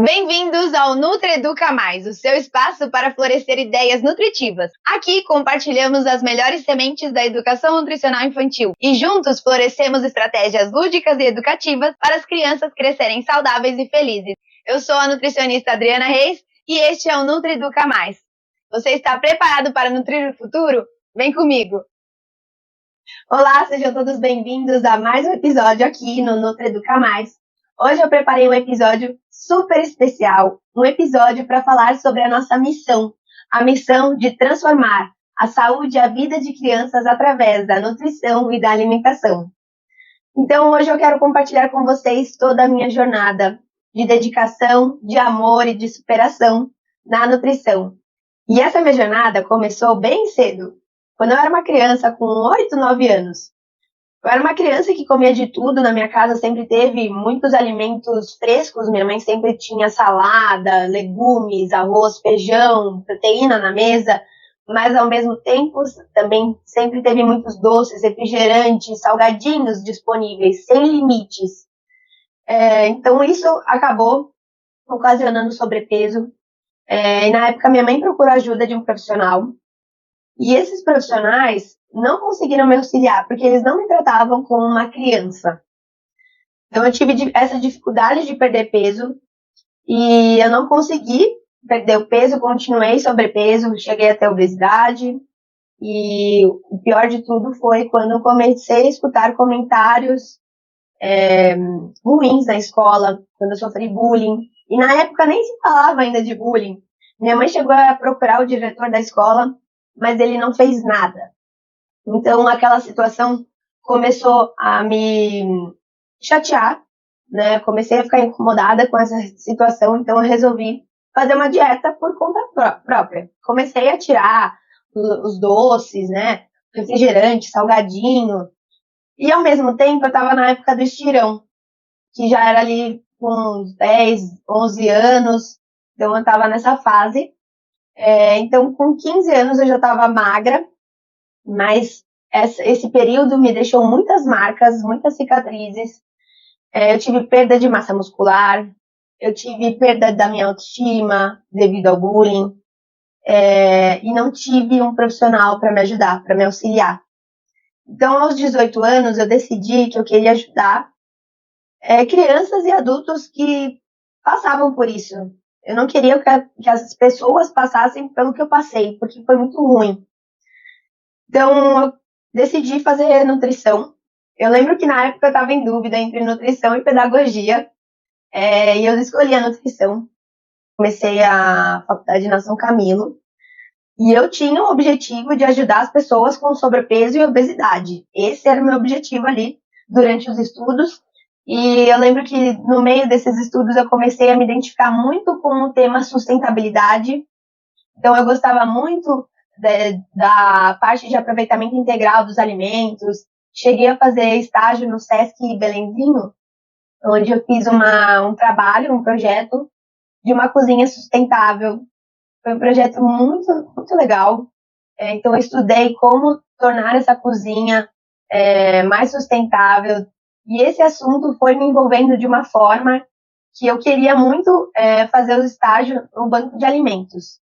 Bem-vindos ao NutriEduca Mais, o seu espaço para florescer ideias nutritivas. Aqui compartilhamos as melhores sementes da educação nutricional infantil e juntos florescemos estratégias lúdicas e educativas para as crianças crescerem saudáveis e felizes. Eu sou a nutricionista Adriana Reis e este é o NutriEduca Mais. Você está preparado para nutrir o futuro? Vem comigo! Olá, sejam todos bem-vindos a mais um episódio aqui no NutriEduca Mais. Hoje eu preparei um episódio super especial, um episódio para falar sobre a nossa missão, a missão de transformar a saúde e a vida de crianças através da nutrição e da alimentação. Então hoje eu quero compartilhar com vocês toda a minha jornada de dedicação, de amor e de superação na nutrição. E essa minha jornada começou bem cedo, quando eu era uma criança com 8, 9 anos. Eu era uma criança que comia de tudo, na minha casa sempre teve muitos alimentos frescos, minha mãe sempre tinha salada, legumes, arroz, feijão, proteína na mesa, mas ao mesmo tempo também sempre teve muitos doces, refrigerantes, salgadinhos disponíveis, sem limites. Então isso acabou ocasionando sobrepeso, e na época minha mãe procurou ajuda de um profissional, e esses profissionais não conseguiram me auxiliar, porque eles não me tratavam como uma criança. Então eu tive essa dificuldade de perder peso, e eu não consegui perder o peso, continuei sobrepeso, cheguei até obesidade, e o pior de tudo foi quando eu comecei a escutar comentários ruins na escola, quando eu sofri bullying, e na época nem se falava ainda de bullying. Minha mãe chegou a procurar o diretor da escola, mas ele não fez nada. Então, aquela situação começou a me chatear, né? Comecei a ficar incomodada com essa situação, então eu resolvi fazer uma dieta por conta própria. Comecei a tirar os doces, né? Refrigerante, salgadinho. E, ao mesmo tempo, eu estava na época do estirão, que já era ali com uns 10, 11 anos. Então, eu estava nessa fase. Então, com 15 anos, eu já estava magra, mas esse período me deixou muitas marcas, muitas cicatrizes. Eu tive perda de massa muscular, eu tive perda da minha autoestima devido ao bullying, e não tive um profissional para me ajudar, para me auxiliar. Então, aos 18 anos, eu decidi que eu queria ajudar crianças e adultos que passavam por isso. Eu não queria que as pessoas passassem pelo que eu passei, porque foi muito ruim. Então, eu decidi fazer nutrição. Eu lembro que na época eu estava em dúvida entre nutrição e pedagogia, e eu escolhi a nutrição. Comecei a faculdade na São Camilo, e eu tinha o objetivo de ajudar as pessoas com sobrepeso e obesidade. Esse era o meu objetivo ali durante os estudos, e eu lembro que no meio desses estudos eu comecei a me identificar muito com o tema sustentabilidade. Então eu gostava muito da parte de aproveitamento integral dos alimentos. Cheguei a fazer estágio no Sesc Belenzinho, onde eu fiz um trabalho, um projeto de uma cozinha sustentável. Foi um projeto muito, muito legal. Então eu estudei como tornar essa cozinha mais sustentável, e esse assunto foi me envolvendo de uma forma que eu queria muito fazer o estágio no banco de alimentos,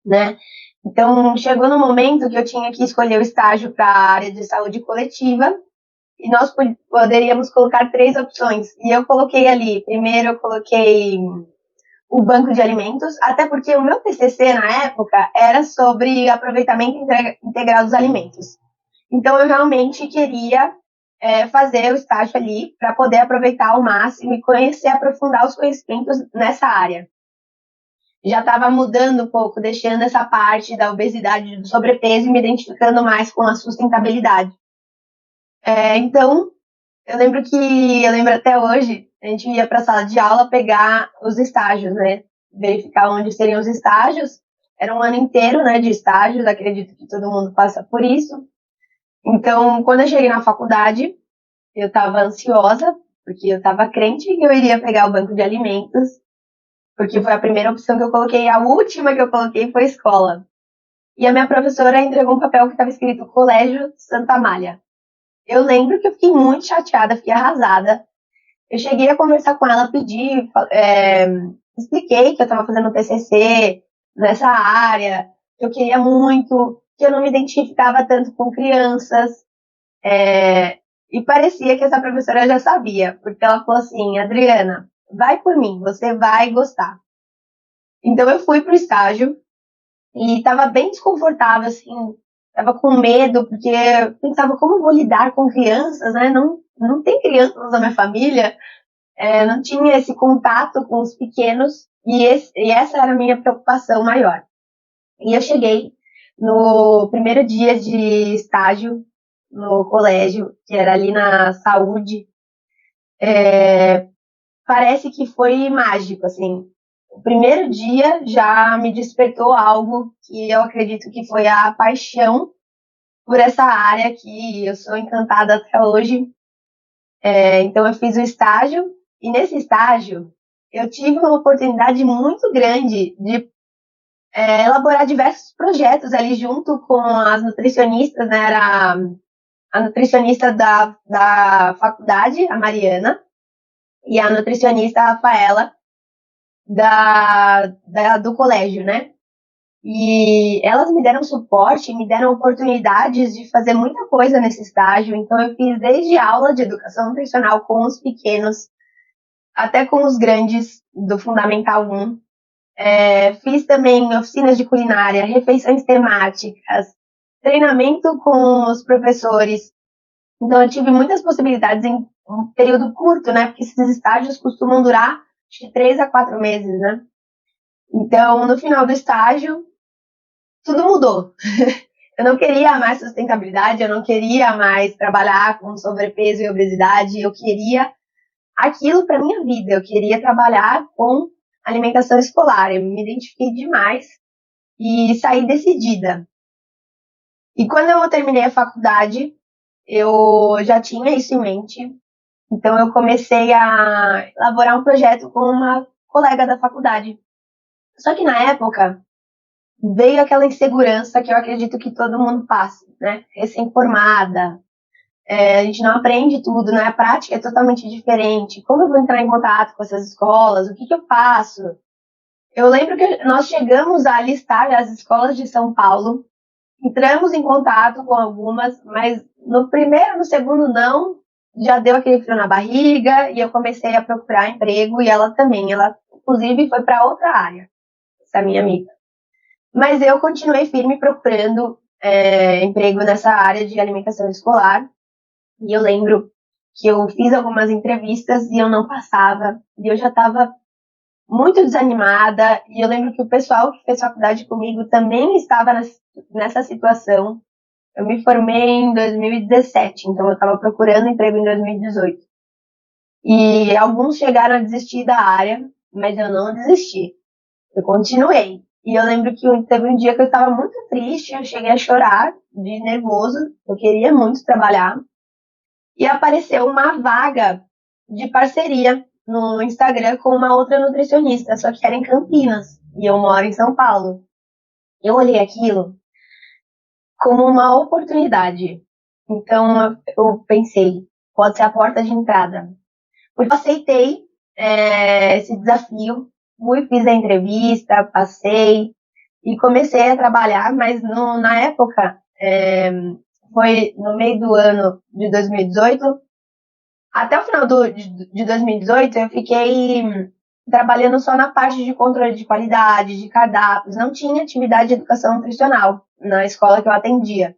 né? Então, chegou no momento que eu tinha que escolher o estágio para a área de saúde coletiva, e nós poderíamos colocar 3 opções. E eu coloquei ali, primeiro eu coloquei o banco de alimentos, até porque o meu TCC na época era sobre aproveitamento integral dos alimentos. Então, eu realmente queria fazer o estágio ali para poder aproveitar ao máximo e conhecer, aprofundar os conhecimentos nessa área. Já estava mudando um pouco, deixando essa parte da obesidade, do sobrepeso e me identificando mais com a sustentabilidade. Então, eu lembro até hoje, a gente ia para a sala de aula pegar os estágios, né? Verificar onde seriam os estágios. Era um ano inteiro, né, de estágios, acredito que todo mundo passa por isso. Então, quando eu cheguei na faculdade, eu estava ansiosa, porque eu estava crente que eu iria pegar o banco de alimentos, porque foi a primeira opção que eu coloquei, a última que eu coloquei foi escola. E a minha professora entregou um papel que estava escrito Colégio Santa Amália. Eu lembro que eu fiquei muito chateada, fiquei arrasada. Eu cheguei a conversar com ela, pedir expliquei que eu estava fazendo TCC nessa área, que eu queria muito, que eu não me identificava tanto com crianças. E parecia que essa professora já sabia, porque ela falou assim: Adriana, vai por mim, você vai gostar. Então eu fui pro estágio e estava bem desconfortável, assim, estava com medo, porque eu pensava como eu vou lidar com crianças, né? Não tem crianças na minha família, não tinha esse contato com os pequenos e essa era a minha preocupação maior. E eu cheguei no primeiro dia de estágio no colégio, que era ali na saúde. Parece que foi mágico, assim. O primeiro dia já me despertou algo que eu acredito que foi a paixão por essa área que eu sou encantada até hoje. Então eu fiz o estágio e nesse estágio eu tive uma oportunidade muito grande de elaborar diversos projetos ali junto com as nutricionistas, né? Era a nutricionista da faculdade, a Mariana, e a nutricionista a Rafaela do colégio, né? E elas me deram suporte, me deram oportunidades de fazer muita coisa nesse estágio. Então eu fiz desde aula de educação nutricional com os pequenos até com os grandes do Fundamental 1. Fiz também oficinas de culinária, refeições temáticas, treinamento com os professores. Então eu tive muitas possibilidades em um período curto, né? Porque esses estágios costumam durar acho que 3 a 4 meses, né? Então, no final do estágio, tudo mudou. Eu não queria mais sustentabilidade, eu não queria mais trabalhar com sobrepeso e obesidade, eu queria aquilo para minha vida, eu queria trabalhar com alimentação escolar. Eu me identifiquei demais e saí decidida. E quando eu terminei a faculdade, eu já tinha isso em mente. Então eu comecei a elaborar um projeto com uma colega da faculdade. Só que na época veio aquela insegurança que eu acredito que todo mundo passa, né? Recém-formada, a gente não aprende tudo, né? A prática é totalmente diferente. Como eu vou entrar em contato com essas escolas? O que eu faço? Eu lembro que nós chegamos a listar as escolas de São Paulo, entramos em contato com algumas, mas no primeiro, no segundo não, já deu aquele frio na barriga e eu comecei a procurar emprego e ela também. Ela, inclusive, foi para outra área, essa minha amiga. Mas eu continuei firme procurando emprego nessa área de alimentação escolar. E eu lembro que eu fiz algumas entrevistas e eu não passava. E eu já estava muito desanimada. E eu lembro que o pessoal que fez faculdade comigo também estava nessa situação. Eu me formei em 2017, então eu estava procurando emprego em 2018. E alguns chegaram a desistir da área, mas eu não desisti. Eu continuei. E eu lembro que teve um dia que eu estava muito triste, eu cheguei a chorar de nervoso, eu queria muito trabalhar. E apareceu uma vaga de parceria no Instagram com uma outra nutricionista, só que era em Campinas, e eu moro em São Paulo. Eu olhei aquilo como uma oportunidade. Então eu pensei, pode ser a porta de entrada. Eu aceitei esse desafio, fiz a entrevista, passei e comecei a trabalhar, mas na época, foi no meio do ano de 2018, até o final de 2018 eu fiquei trabalhando só na parte de controle de qualidade, de cardápios, não tinha atividade de educação nutricional na escola que eu atendia.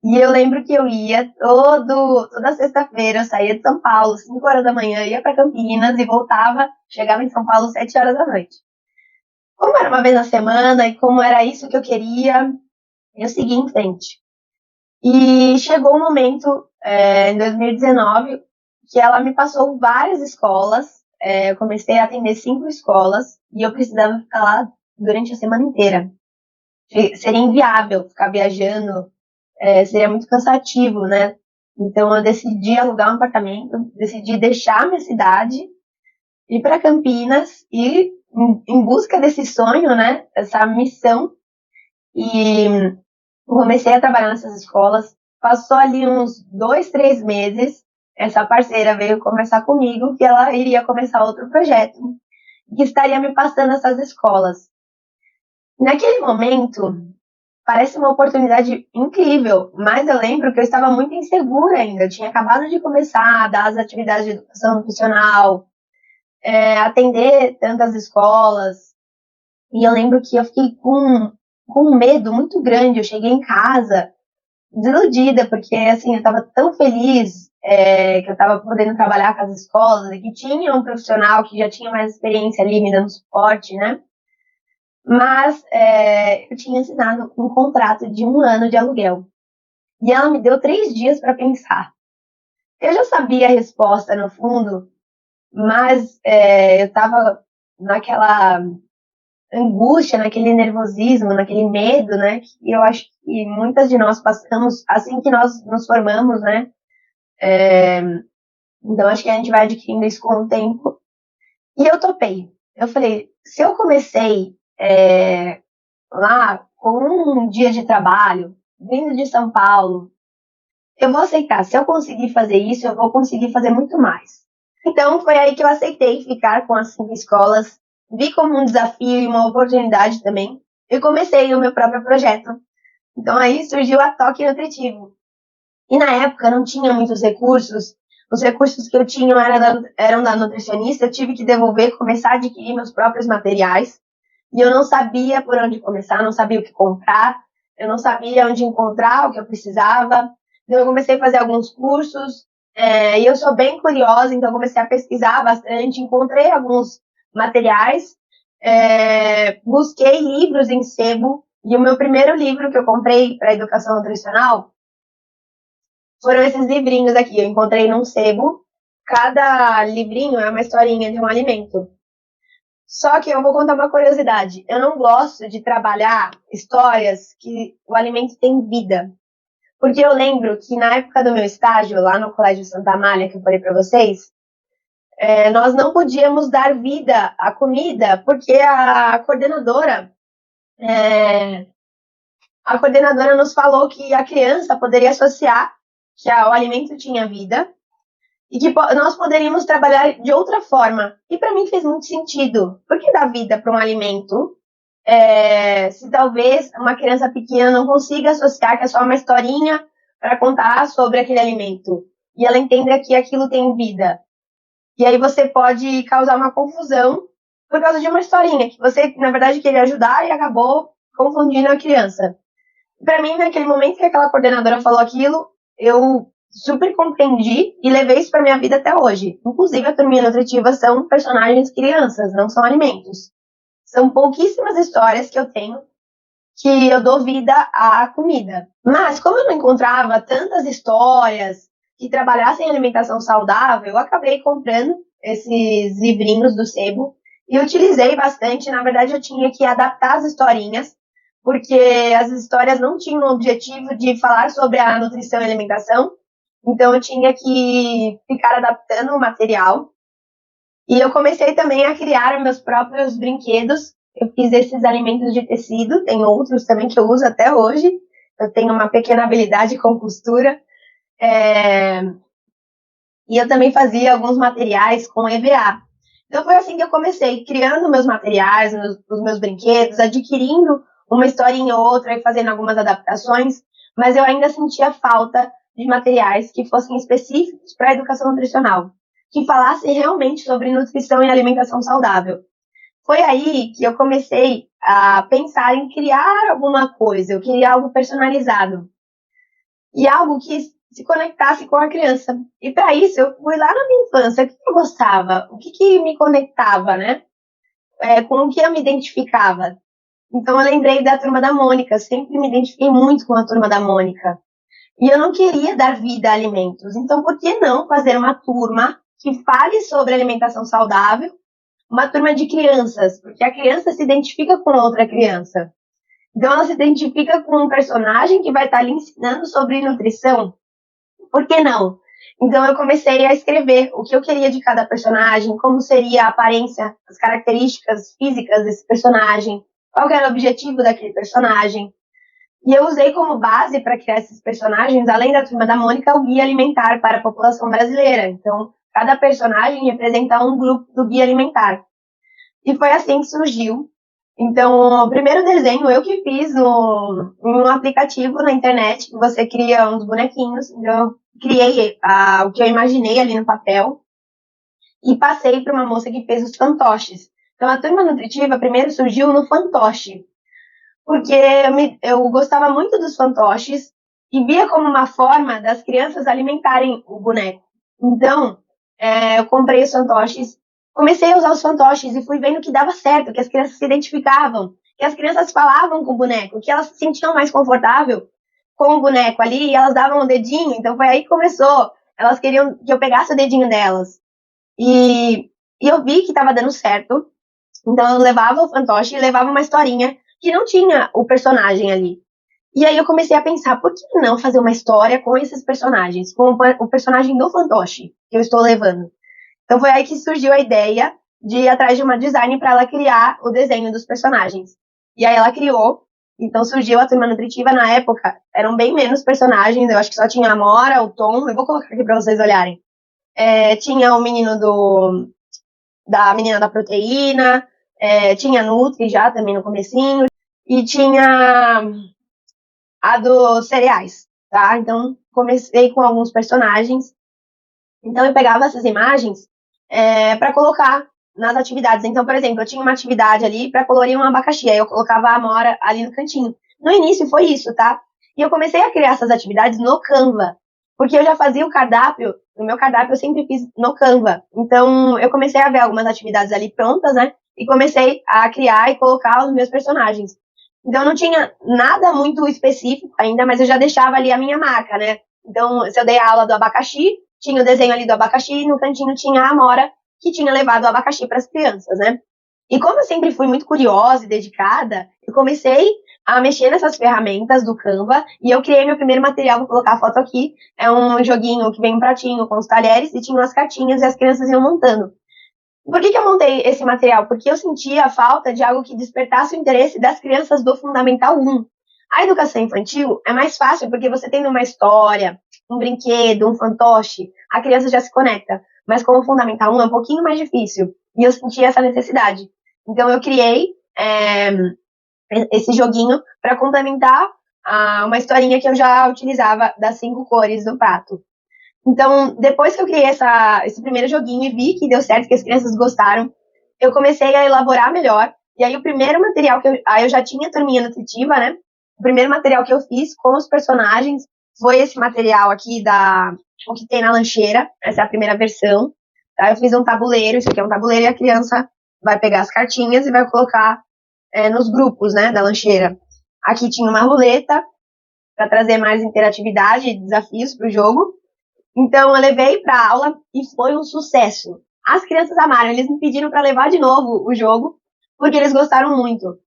E eu lembro que eu ia toda sexta-feira, eu saía de São Paulo, 5 horas da manhã, ia para Campinas e voltava, chegava em São Paulo 7 horas da noite. Como era uma vez na semana e como era isso que eu queria, eu segui em frente. E chegou um momento, em 2019, que ela me passou várias escolas, eu comecei a atender 5 escolas e eu precisava ficar lá durante a semana inteira. Seria inviável ficar viajando, seria muito cansativo, né? Então eu decidi alugar um apartamento, decidi deixar minha cidade, ir para Campinas e em busca desse sonho, né? Essa missão. E comecei a trabalhar nessas escolas. Passou ali uns 2, 3 meses. Essa parceira veio conversar comigo que ela iria começar outro projeto. que estaria me passando essas escolas. Naquele momento, parece uma oportunidade incrível, mas eu lembro que eu estava muito insegura ainda. Eu tinha acabado de começar a dar as atividades de educação nutricional, atender tantas escolas. E eu lembro que eu fiquei com um medo muito grande. Eu cheguei em casa desiludida, porque assim, eu estava tão feliz que eu estava podendo trabalhar com as escolas e que tinha um profissional que já tinha mais experiência ali me dando suporte, né? Mas eu tinha assinado um contrato de 1 ano de aluguel. E ela me deu 3 dias para pensar. Eu já sabia a resposta no fundo, mas eu estava naquela angústia, naquele nervosismo, naquele medo, né? Que eu acho que muitas de nós passamos assim que nós nos formamos, né? Então acho que a gente vai adquirindo isso com o tempo. E eu topei. Eu falei, se eu comecei lá com um dia de trabalho, vindo de São Paulo, eu vou aceitar. Se eu conseguir fazer isso, eu vou conseguir fazer muito mais. Então foi aí que eu aceitei ficar com as 5 escolas, vi como um desafio e uma oportunidade também, e comecei o meu próprio projeto. Então aí surgiu a Toque Nutritivo. E na época não tinha muitos recursos, os recursos que eu tinha eram da nutricionista, eu tive que devolver, começar a adquirir meus próprios materiais, e eu não sabia por onde começar, não sabia o que comprar, eu não sabia onde encontrar o que eu precisava. Então eu comecei a fazer alguns cursos, e eu sou bem curiosa, então eu comecei a pesquisar bastante, encontrei alguns materiais, busquei livros em sebo, e o meu primeiro livro que eu comprei para educação nutricional foram esses livrinhos aqui. Eu encontrei num sebo, cada livrinho é uma historinha de um alimento. Só que eu vou contar uma curiosidade. Eu não gosto de trabalhar histórias que o alimento tem vida. Porque eu lembro que na época do meu estágio, lá no Colégio Santa Amália, que eu falei para vocês, nós não podíamos dar vida à comida, porque a coordenadora nos falou que a criança poderia associar que o alimento tinha vida e que nós poderíamos trabalhar de outra forma. E para mim fez muito sentido. Por que dar vida para um alimento se talvez uma criança pequena não consiga associar que é só uma historinha para contar sobre aquele alimento? E ela entenda que aquilo tem vida. E aí você pode causar uma confusão por causa de uma historinha que você, na verdade, queria ajudar e acabou confundindo a criança. Para mim, naquele momento que aquela coordenadora falou aquilo, eu super compreendi e levei isso para minha vida até hoje. Inclusive, a turminha nutritiva são personagens crianças, não são alimentos. São pouquíssimas histórias que eu tenho que eu dou vida à comida. Mas, como eu não encontrava tantas histórias que trabalhassem alimentação saudável, eu acabei comprando esses livrinhos do sebo e utilizei bastante. Na verdade, eu tinha que adaptar as historinhas, porque as histórias não tinham o objetivo de falar sobre a nutrição e alimentação, então eu tinha que ficar adaptando o material. E eu comecei também a criar meus próprios brinquedos. Eu fiz esses alimentos de tecido, tem outros também que eu uso até hoje. Eu tenho uma pequena habilidade com costura. E eu também fazia alguns materiais com EVA. Então foi assim que eu comecei, criando meus materiais, os meus brinquedos, adquirindo uma historinha ou outra e fazendo algumas adaptações, mas eu ainda sentia falta de materiais que fossem específicos para a educação nutricional, que falassem realmente sobre nutrição e alimentação saudável. Foi aí que eu comecei a pensar em criar alguma coisa, eu queria algo personalizado. E algo que se conectasse com a criança. E para isso, eu fui lá na minha infância, o que eu gostava, o que me conectava, né? Com o que eu me identificava. Então eu lembrei da Turma da Mônica, sempre me identifiquei muito com a Turma da Mônica. E eu não queria dar vida a alimentos, então por que não fazer uma turma que fale sobre alimentação saudável, uma turma de crianças, porque a criança se identifica com outra criança. Então ela se identifica com um personagem que vai estar ali ensinando sobre nutrição. Por que não? Então eu comecei a escrever o que eu queria de cada personagem, como seria a aparência, as características físicas desse personagem, qual era o objetivo daquele personagem. E eu usei como base para criar esses personagens, além da Turma da Mônica, o Guia Alimentar para a população brasileira. Então, cada personagem representa um grupo do Guia Alimentar. E foi assim que surgiu. Então, o primeiro desenho eu que fiz em um aplicativo na internet, que você cria uns bonequinhos. Então, eu criei o que eu imaginei ali no papel e passei para uma moça que fez os fantoches. Então, a turma nutritiva primeiro surgiu no fantoche, porque eu gostava muito dos fantoches e via como uma forma das crianças alimentarem o boneco. Então, eu comprei os fantoches, comecei a usar os fantoches e fui vendo que dava certo, que as crianças se identificavam, que as crianças falavam com o boneco, que elas se sentiam mais confortável com o boneco ali e elas davam o dedinho. Então foi aí que começou. Elas queriam que eu pegasse o dedinho delas. E eu vi que estava dando certo. Então eu levava o fantoche e levava uma historinha que não tinha o personagem ali. E aí eu comecei a pensar, por que não fazer uma história com esses personagens? Com o personagem do fantoche que eu estou levando. Então foi aí que surgiu a ideia de ir atrás de uma design para ela criar o desenho dos personagens. E aí ela criou. Então surgiu a turma nutritiva. Na época eram bem menos personagens. Eu acho que só tinha a Amora, o Tom. Eu vou colocar aqui para vocês olharem. Tinha o menino da menina da proteína. Tinha a Nutri já também no comecinho. E tinha a dos cereais, tá? Então comecei com alguns personagens. Então eu pegava essas imagens para colocar nas atividades. Então, por exemplo, eu tinha uma atividade ali para colorir um abacaxi, aí eu colocava a amora ali no cantinho. No início foi isso, tá? E eu comecei a criar essas atividades no Canva, porque eu já fazia o cardápio, o meu cardápio eu sempre fiz no Canva. Então, eu comecei a ver algumas atividades ali prontas, né? E comecei a criar e colocar os meus personagens. Então, não tinha nada muito específico ainda, mas eu já deixava ali a minha marca, né? Então, se eu dei a aula do abacaxi, tinha o desenho ali do abacaxi e no cantinho tinha a amora que tinha levado o abacaxi para as crianças, né? E como eu sempre fui muito curiosa e dedicada, eu comecei a mexer nessas ferramentas do Canva e eu criei meu primeiro material, vou colocar a foto aqui, é um joguinho que vem um pratinho com os talheres e tinha umas cartinhas e as crianças iam montando. Por que eu montei esse material? Porque eu sentia a falta de algo que despertasse o interesse das crianças do Fundamental 1. A educação infantil é mais fácil porque você tem uma história, um brinquedo, um fantoche, a criança já se conecta. Mas com o Fundamental 1 é um pouquinho mais difícil. E eu senti essa necessidade. Então eu criei esse joguinho para complementar uma historinha que eu já utilizava das 5 cores do prato. Então, depois que eu criei esse primeiro joguinho e vi que deu certo, que as crianças gostaram, eu comecei a elaborar melhor. E aí o primeiro material aí eu já tinha turminha nutritiva, né? O primeiro material que eu fiz com os personagens foi esse material aqui o que tem na lancheira. Essa é a primeira versão. Tá? Eu fiz um tabuleiro, isso aqui é um tabuleiro e a criança vai pegar as cartinhas e vai colocar nos grupos, né, da lancheira. Aqui tinha uma roleta para trazer mais interatividade e desafios para o jogo. Então eu levei para aula e foi um sucesso. As crianças amaram, eles me pediram para levar de novo o jogo, porque eles gostaram muito.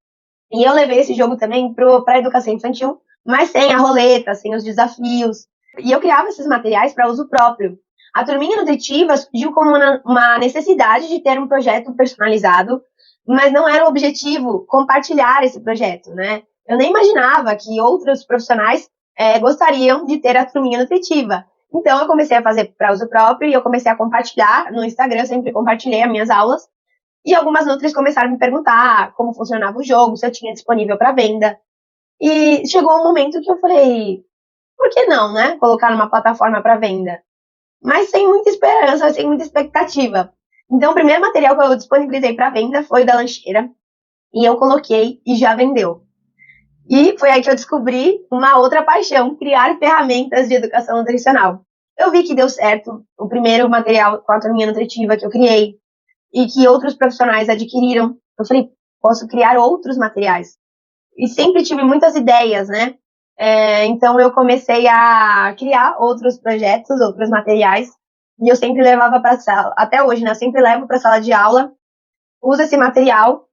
E eu levei esse jogo também para a educação infantil, mas sem a roleta, sem os desafios. E eu criava esses materiais para uso próprio. A turminha nutritiva surgiu como uma necessidade de ter um projeto personalizado, mas não era o objetivo compartilhar esse projeto, né? Eu nem imaginava que outros profissionais gostariam de ter a turminha nutritiva. Então eu comecei a fazer para uso próprio e eu comecei a compartilhar no Instagram, sempre compartilhei as minhas aulas. E algumas nutris começaram a me perguntar como funcionava o jogo, se eu tinha disponível para venda. E chegou um momento que eu falei, por que não, né? Colocar numa plataforma para venda. Mas sem muita esperança, sem muita expectativa. Então o primeiro material que eu disponibilizei para venda foi da lancheira. E eu coloquei e já vendeu. E foi aí que eu descobri uma outra paixão, criar ferramentas de educação nutricional. Eu vi que deu certo o primeiro material com a turminha nutritiva que eu criei e que outros profissionais adquiriram. Eu falei, posso criar outros materiais. E sempre tive muitas ideias, né? Então eu comecei a criar outros projetos, outros materiais, e eu sempre levava para a sala, até hoje, né? Eu sempre levo para a sala de aula, uso esse material,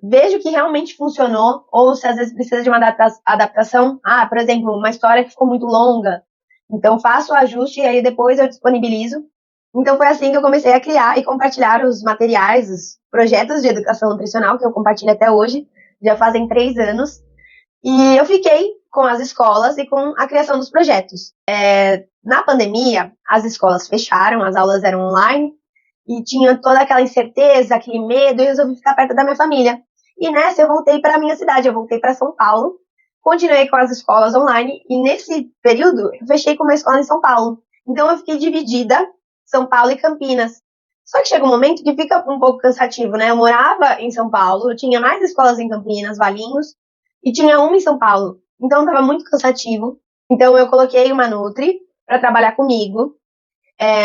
vejo que realmente funcionou, ou se às vezes precisa de uma adaptação. Por exemplo, uma história que ficou muito longa. Então faço o ajuste e aí depois eu disponibilizo. Então foi assim que eu comecei a criar e compartilhar os materiais, os projetos de educação nutricional que eu compartilho até hoje, já fazem 3 anos. E eu fiquei com as escolas e com a criação dos projetos. Na pandemia, as escolas fecharam, as aulas eram online, e tinha toda aquela incerteza, aquele medo, e eu resolvi ficar perto da minha família. E nessa eu voltei para a minha cidade, eu voltei para São Paulo, continuei com as escolas online, e nesse período eu fechei com uma escola em São Paulo. Então eu fiquei dividida, São Paulo e Campinas. Só que chega um momento que fica um pouco cansativo, né? Eu morava em São Paulo, eu tinha mais escolas em Campinas, Valinhos, e tinha uma em São Paulo. Então estava muito cansativo. Então eu coloquei uma Nutri para trabalhar comigo,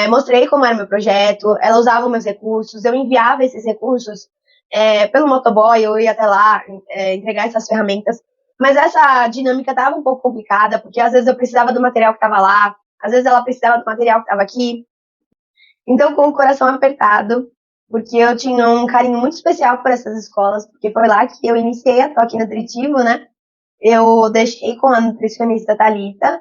mostrei como era o meu projeto, ela usava meus recursos, eu enviava esses recursos pelo motoboy, eu ia até lá entregar essas ferramentas. Mas essa dinâmica estava um pouco complicada, porque às vezes eu precisava do material que estava lá, às vezes ela precisava do material que estava aqui. Então, com o coração apertado, porque eu tinha um carinho muito especial por essas escolas, porque foi lá que eu iniciei a Toque Nutritivo, né? Eu deixei com a nutricionista Thalita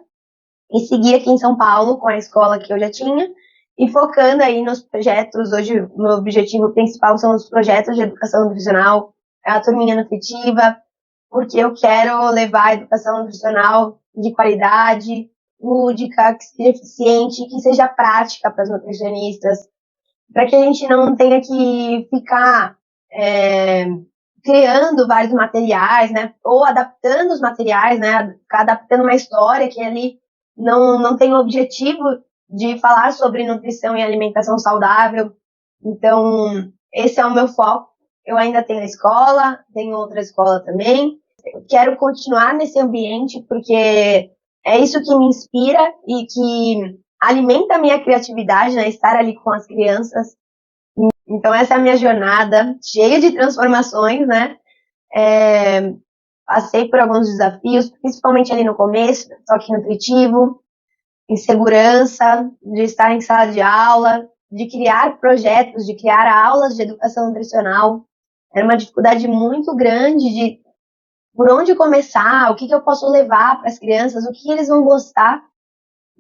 e segui aqui em São Paulo com a escola que eu já tinha e focando aí nos projetos. Hoje, o meu objetivo principal são os projetos de educação nutricional, a turminha nutritiva, porque eu quero levar a educação nutricional de qualidade, lúdica, que seja eficiente, que seja prática para os nutricionistas, para que a gente não tenha que ficar criando vários materiais, né, ou adaptando os materiais, né, ficar adaptando uma história que ali não tem o objetivo de falar sobre nutrição e alimentação saudável. Então, esse é o meu foco. Eu ainda tenho a escola, tenho outra escola também. Eu quero continuar nesse ambiente porque é isso que me inspira e que alimenta a minha criatividade, né? Estar ali com as crianças. Então, essa é a minha jornada, cheia de transformações, né? Passei por alguns desafios, principalmente ali no começo, toque nutritivo, insegurança, de estar em sala de aula, de criar projetos, de criar aulas de educação nutricional. Era uma dificuldade muito grande de por onde começar, o que eu posso levar para as crianças, o que eles vão gostar,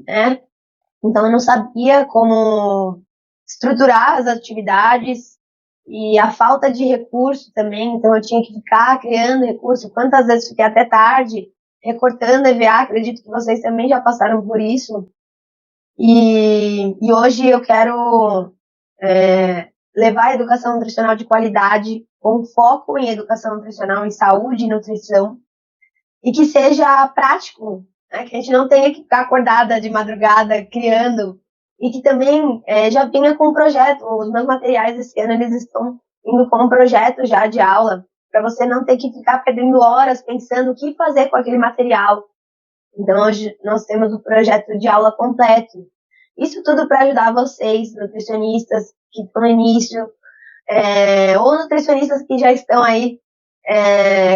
né? Então eu não sabia como estruturar as atividades e a falta de recurso também, então eu tinha que ficar criando recurso. Quantas vezes fiquei até tarde recortando EVA, acredito que vocês também já passaram por isso. E hoje eu quero levar a educação nutricional de qualidade, com foco em educação nutricional, em saúde e nutrição, e que seja prático, né? Que a gente não tenha que ficar acordada de madrugada criando, e que também já venha com um projeto. Os meus materiais esse ano eles estão indo com um projeto já de aula, para você não ter que ficar perdendo horas pensando o que fazer com aquele material. Então hoje nós temos o projeto de aula completo. Isso tudo para ajudar vocês, nutricionistas que estão no início, ou nutricionistas que já estão aí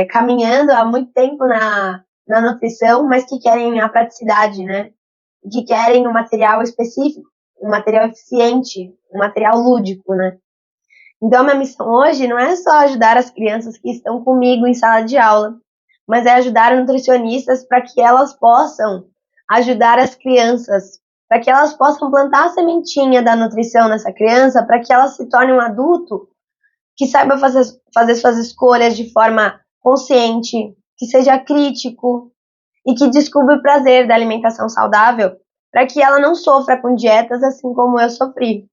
caminhando há muito tempo na nutrição, mas que querem a praticidade, né? Que querem um material específico, um material eficiente, um material lúdico, né? Então, minha missão hoje não é só ajudar as crianças que estão comigo em sala de aula, mas é ajudar nutricionistas para que elas possam ajudar as crianças, para que elas possam plantar a sementinha da nutrição nessa criança, para que ela se torne um adulto que saiba fazer suas escolhas de forma consciente, que seja crítico e que descubra o prazer da alimentação saudável, para que ela não sofra com dietas assim como eu sofri.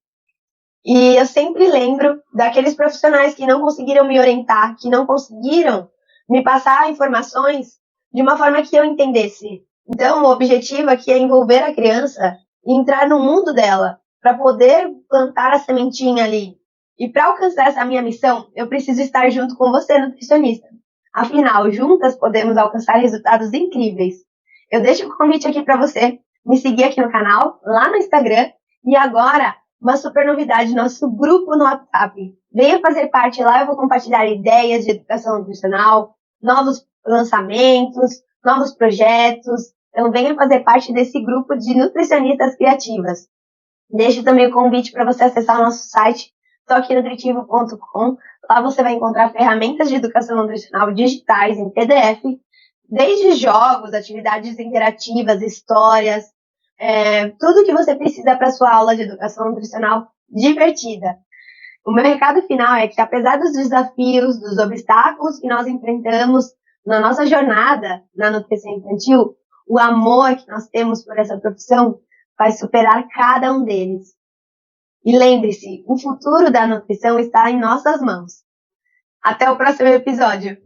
E eu sempre lembro daqueles profissionais que não conseguiram me orientar, que não conseguiram me passar informações de uma forma que eu entendesse. Então, o objetivo aqui é envolver a criança e entrar no mundo dela, para poder plantar a sementinha ali. E para alcançar essa minha missão, eu preciso estar junto com você, nutricionista. Afinal, juntas podemos alcançar resultados incríveis. Eu deixo o convite aqui para você me seguir aqui no canal, lá no Instagram, e agora uma super novidade, nosso grupo no WhatsApp. Venha fazer parte lá, eu vou compartilhar ideias de educação nutricional, novos lançamentos, novos projetos. Então venha fazer parte desse grupo de nutricionistas criativas. Deixo também o convite para você acessar o nosso site, toquenutritivo.com. Lá você vai encontrar ferramentas de educação nutricional digitais em PDF, desde jogos, atividades interativas, histórias, tudo que você precisa para sua aula de educação nutricional divertida. O meu recado final é que, apesar dos desafios, dos obstáculos que nós enfrentamos na nossa jornada na nutrição infantil, o amor que nós temos por essa profissão vai superar cada um deles. E lembre-se, o futuro da nutrição está em nossas mãos. Até o próximo episódio!